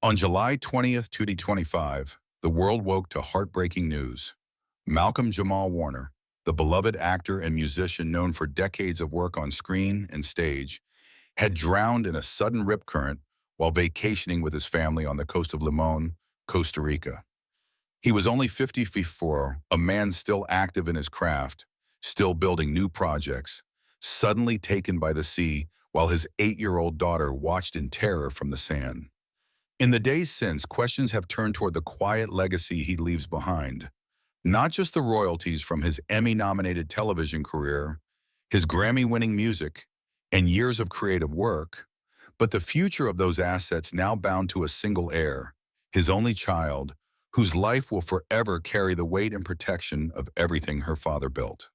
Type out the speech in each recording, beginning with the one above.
On July 20th, 2025, the world woke to heartbreaking news. Malcolm Jamal Warner, the beloved actor and musician known for decades of work on screen and stage, had drowned in a sudden rip current while vacationing with his family on the coast of Limon, Costa Rica. He was only 54, a man still active in his craft, still building new projects, suddenly taken by the sea while his 8-year-old daughter watched in terror from the sand. In the days since, questions have turned toward the quiet legacy he leaves behind. Not just the royalties from his Emmy-nominated television career, his Grammy-winning music, and years of creative work, but the future of those assets now bound to a single heir, his only child, whose life will forever carry the weight and protection of everything her father built.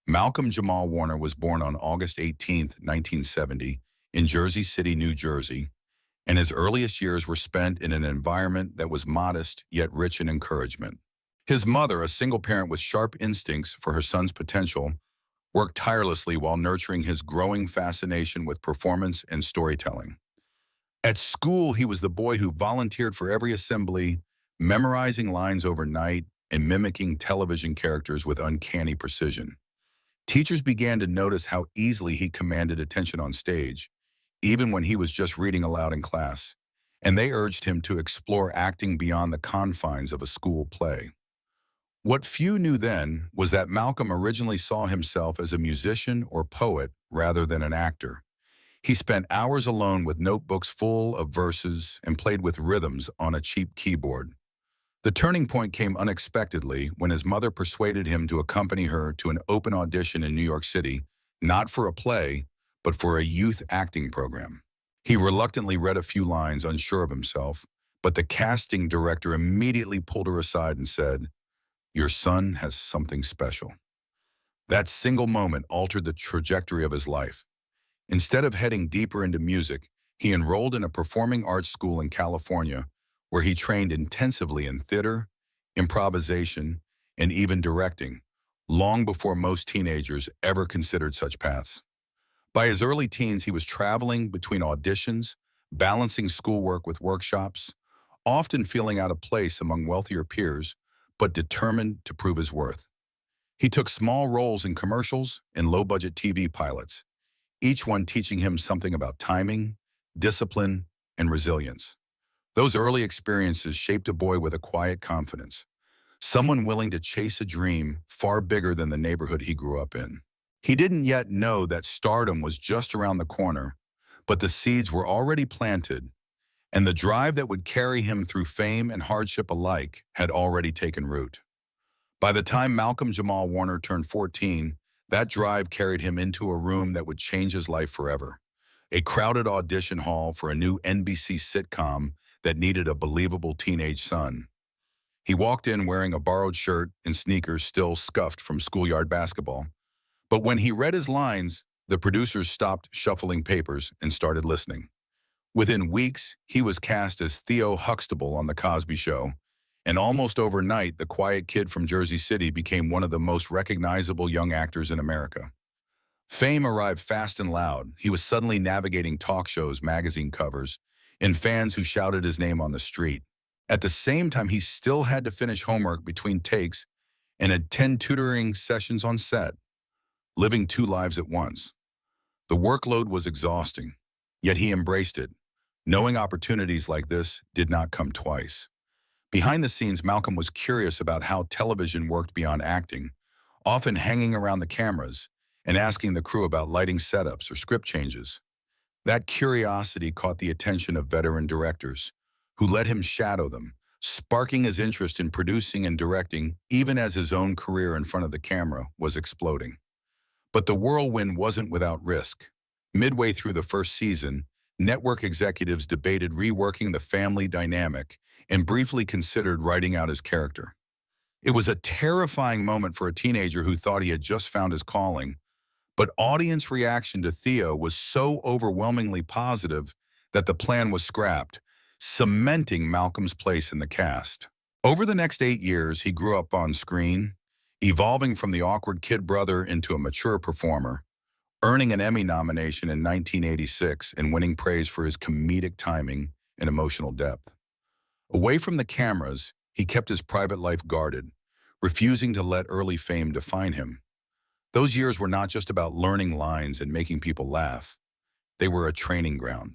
Malcolm Jamal Warner was born on August 18, 1970, in Jersey City, New Jersey, and his earliest years were spent in an environment that was modest yet rich in encouragement. His mother, a single parent with sharp instincts for her son's potential, worked tirelessly while nurturing his growing fascination with performance and storytelling. At school, he was the boy who volunteered for every assembly, memorizing lines overnight and mimicking television characters with uncanny precision. Teachers began to notice how easily he commanded attention on stage, even when he was just reading aloud in class, and they urged him to explore acting beyond the confines of a school play. What few knew then was that Malcolm originally saw himself as a musician or poet rather than an actor. He spent hours alone with notebooks full of verses and played with rhythms on a cheap keyboard. The turning point came unexpectedly when his mother persuaded him to accompany her to an open audition in New York City, not for a play, but for a youth acting program. He reluctantly read a few lines, unsure of himself, but the casting director immediately pulled her aside and said, "Your son has something special." That single moment altered the trajectory of his life. Instead of heading deeper into music, he enrolled in a performing arts school in California, where he trained intensively in theater, improvisation, and even directing, long before most teenagers ever considered such paths. By his early teens, he was traveling between auditions, balancing schoolwork with workshops, often feeling out of place among wealthier peers, but determined to prove his worth. He took small roles in commercials and low-budget TV pilots, each one teaching him something about timing, discipline, and resilience. Those early experiences shaped a boy with a quiet confidence, someone willing to chase a dream far bigger than the neighborhood he grew up in. He didn't yet know that stardom was just around the corner, but the seeds were already planted, and the drive that would carry him through fame and hardship alike had already taken root. By the time Malcolm Jamal Warner turned 14, that drive carried him into a room that would change his life forever. A crowded audition hall for a new NBC sitcom that needed a believable teenage son. He walked in wearing a borrowed shirt and sneakers still scuffed from schoolyard basketball. But when he read his lines, the producers stopped shuffling papers and started listening. Within weeks, he was cast as Theo Huxtable on The Cosby Show, and almost overnight, the quiet kid from Jersey City became one of the most recognizable young actors in America. Fame arrived fast and loud. He was suddenly navigating talk shows, magazine covers, and fans who shouted his name on the street. At the same time, he still had to finish homework between takes and attend tutoring sessions on set, living two lives at once. The workload was exhausting, yet he embraced it, knowing opportunities like this did not come twice. Behind the scenes, Malcolm was curious about how television worked beyond acting, often hanging around the cameras and asking the crew about lighting setups or script changes. That curiosity caught the attention of veteran directors, who let him shadow them, sparking his interest in producing and directing even as his own career in front of the camera was exploding. But the whirlwind wasn't without risk. Midway through the first season, network executives debated reworking the family dynamic and briefly considered writing out his character. It was a terrifying moment for a teenager who thought he had just found his calling, but audience reaction to Theo was so overwhelmingly positive that the plan was scrapped, cementing Malcolm's place in the cast. Over the next 8 years, he grew up on screen, evolving from the awkward kid brother into a mature performer, earning an Emmy nomination in 1986 and winning praise for his comedic timing and emotional depth. Away from the cameras, he kept his private life guarded, refusing to let early fame define him. Those years were not just about learning lines and making people laugh. They were a training ground,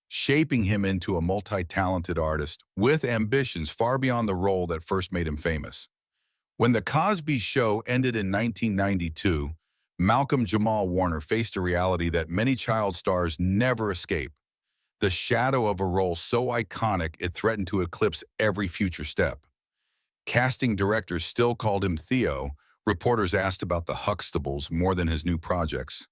shaping him into a multi-talented artist with ambitions far beyond the role that first made him famous. When The Cosby Show ended in 1992, Malcolm Jamal Warner faced a reality that many child stars never escape: the shadow of a role so iconic it threatened to eclipse every future step. Casting directors still called him Theo, reporters asked about the Huxtables more than his new projects,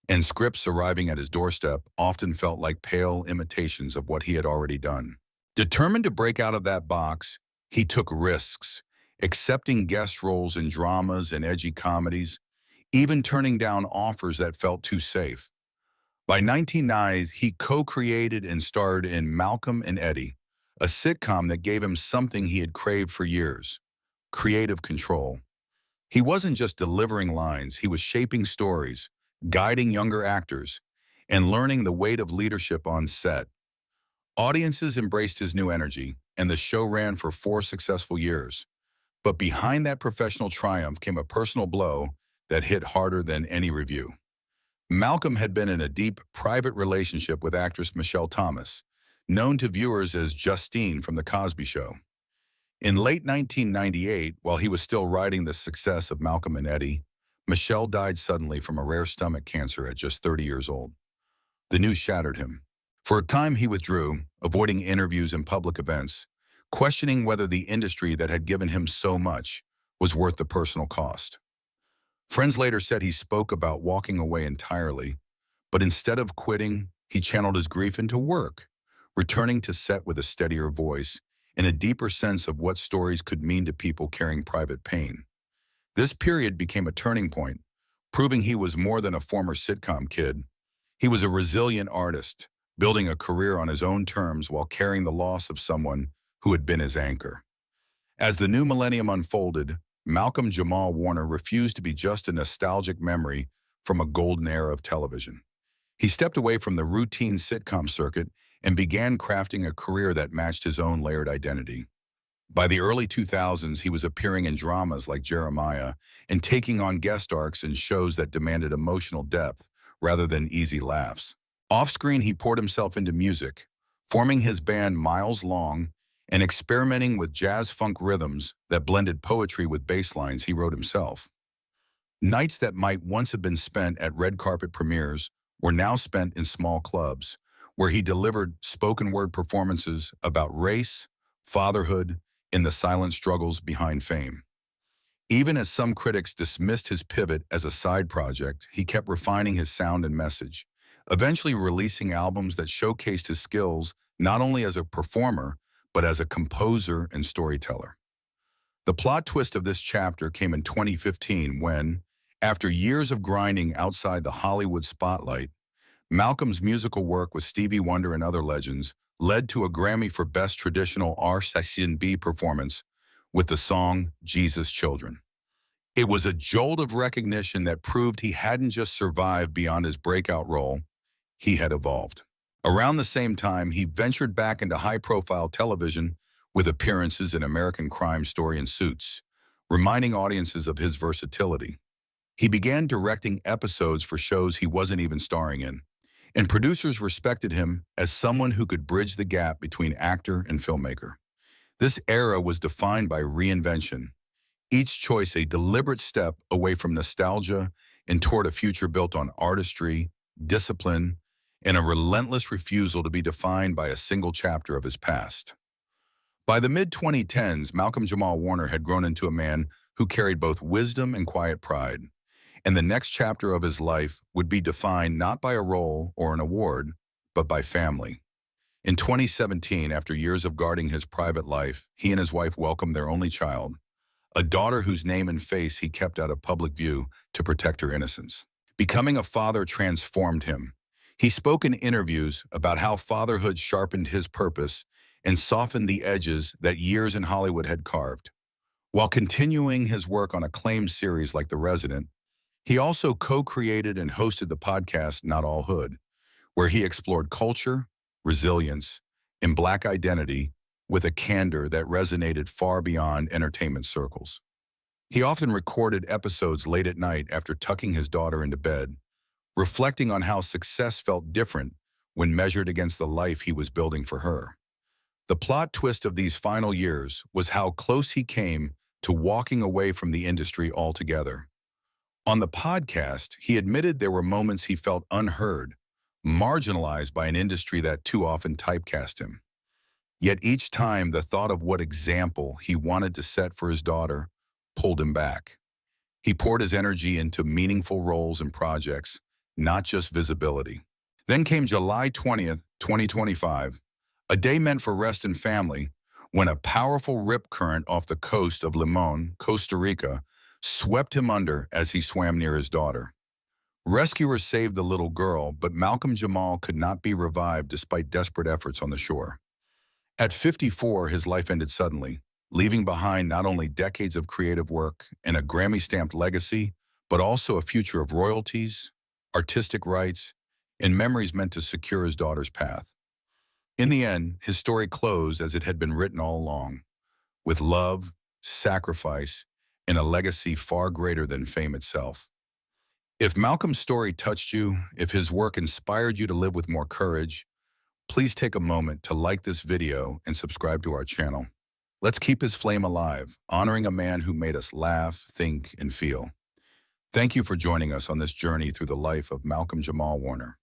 and scripts arriving at his doorstep often felt like pale imitations of what he had already done. Determined to break out of that box, he took risks, accepting guest roles in dramas and edgy comedies, even turning down offers that felt too safe. By 1990, he co-created and starred in Malcolm and Eddie, a sitcom that gave him something he had craved for years: creative control. He wasn't just delivering lines, he was shaping stories, guiding younger actors, and learning the weight of leadership on set. Audiences embraced his new energy, and the show ran for 4 successful years. But behind that professional triumph came a personal blow that hit harder than any review. Malcolm had been in a deep, private relationship with actress Michelle Thomas, known to viewers as Justine from The Cosby Show. In late 1998, while he was still riding the success of Malcolm and Eddie, Michelle died suddenly from a rare stomach cancer at just 30 years old. The news shattered him. For a time, he withdrew, avoiding interviews and public events, questioning whether the industry that had given him so much was worth the personal cost. Friends later said he spoke about walking away entirely, but instead of quitting, he channeled his grief into work, returning to set with a steadier voice and a deeper sense of what stories could mean to people carrying private pain. This period became a turning point, proving he was more than a former sitcom kid. He was a resilient artist, building a career on his own terms while carrying the loss of someone who had been his anchor. As the new millennium unfolded, Malcolm Jamal Warner refused to be just a nostalgic memory from a golden era of television. He stepped away from the routine sitcom circuit and began crafting a career that matched his own layered identity. By the early 2000s, he was appearing in dramas like Jeremiah and taking on guest arcs in shows that demanded emotional depth rather than easy laughs. Off-screen, he poured himself into music, forming his band Miles Long and experimenting with jazz-funk rhythms that blended poetry with bass lines he wrote himself. Nights that might once have been spent at red carpet premieres were now spent in small clubs, where he delivered spoken-word performances about race, fatherhood, and the silent struggles behind fame. Even as some critics dismissed his pivot as a side project, he kept refining his sound and message, eventually releasing albums that showcased his skills not only as a performer, but as a composer and storyteller. The plot twist of this chapter came in 2015 when, after years of grinding outside the Hollywood spotlight, Malcolm's musical work with Stevie Wonder and other legends led to a Grammy for Best Traditional R&B performance with the song Jesus Children. It was a jolt of recognition that proved he hadn't just survived beyond his breakout role, he had evolved. Around the same time, he ventured back into high-profile television with appearances in American Crime Story and Suits, reminding audiences of his versatility. He began directing episodes for shows he wasn't even starring in, and producers respected him as someone who could bridge the gap between actor and filmmaker. This era was defined by reinvention, each choice a deliberate step away from nostalgia and toward a future built on artistry, discipline, and a relentless refusal to be defined by a single chapter of his past. By the mid-2010s, Malcolm Jamal Warner had grown into a man who carried both wisdom and quiet pride, and the next chapter of his life would be defined not by a role or an award, but by family. In 2017, after years of guarding his private life, he and his wife welcomed their only child, a daughter whose name and face he kept out of public view to protect her innocence. Becoming a father transformed him. He spoke in interviews about how fatherhood sharpened his purpose and softened the edges that years in Hollywood had carved. While continuing his work on acclaimed series like The Resident, he also co-created and hosted the podcast Not All Hood, where he explored culture, resilience, in Black identity with a candor that resonated far beyond entertainment circles. He often recorded episodes late at night after tucking his daughter into bed, reflecting on how success felt different when measured against the life he was building for her. The plot twist of these final years was how close he came to walking away from the industry altogether. On the podcast, he admitted there were moments he felt unheard, marginalized by an industry that too often typecast him. Yet each time, the thought of what example he wanted to set for his daughter pulled him back. He poured his energy into meaningful roles and projects, not just visibility. Then came July 20th, 2025, a day meant for rest and family, when a powerful rip current off the coast of Limon, Costa Rica, swept him under as he swam near his daughter. Rescuers saved the little girl, but Malcolm Jamal could not be revived despite desperate efforts on the shore. At 54, his life ended suddenly, leaving behind not only decades of creative work and a Grammy-stamped legacy, but also a future of royalties, artistic rights, and memories meant to secure his daughter's path. In the end, his story closed as it had been written all along, with love, sacrifice, and a legacy far greater than fame itself. If Malcolm's story touched you, if his work inspired you to live with more courage, please take a moment to like this video and subscribe to our channel. Let's keep his flame alive, honoring a man who made us laugh, think, and feel. Thank you for joining us on this journey through the life of Malcolm Jamal Warner.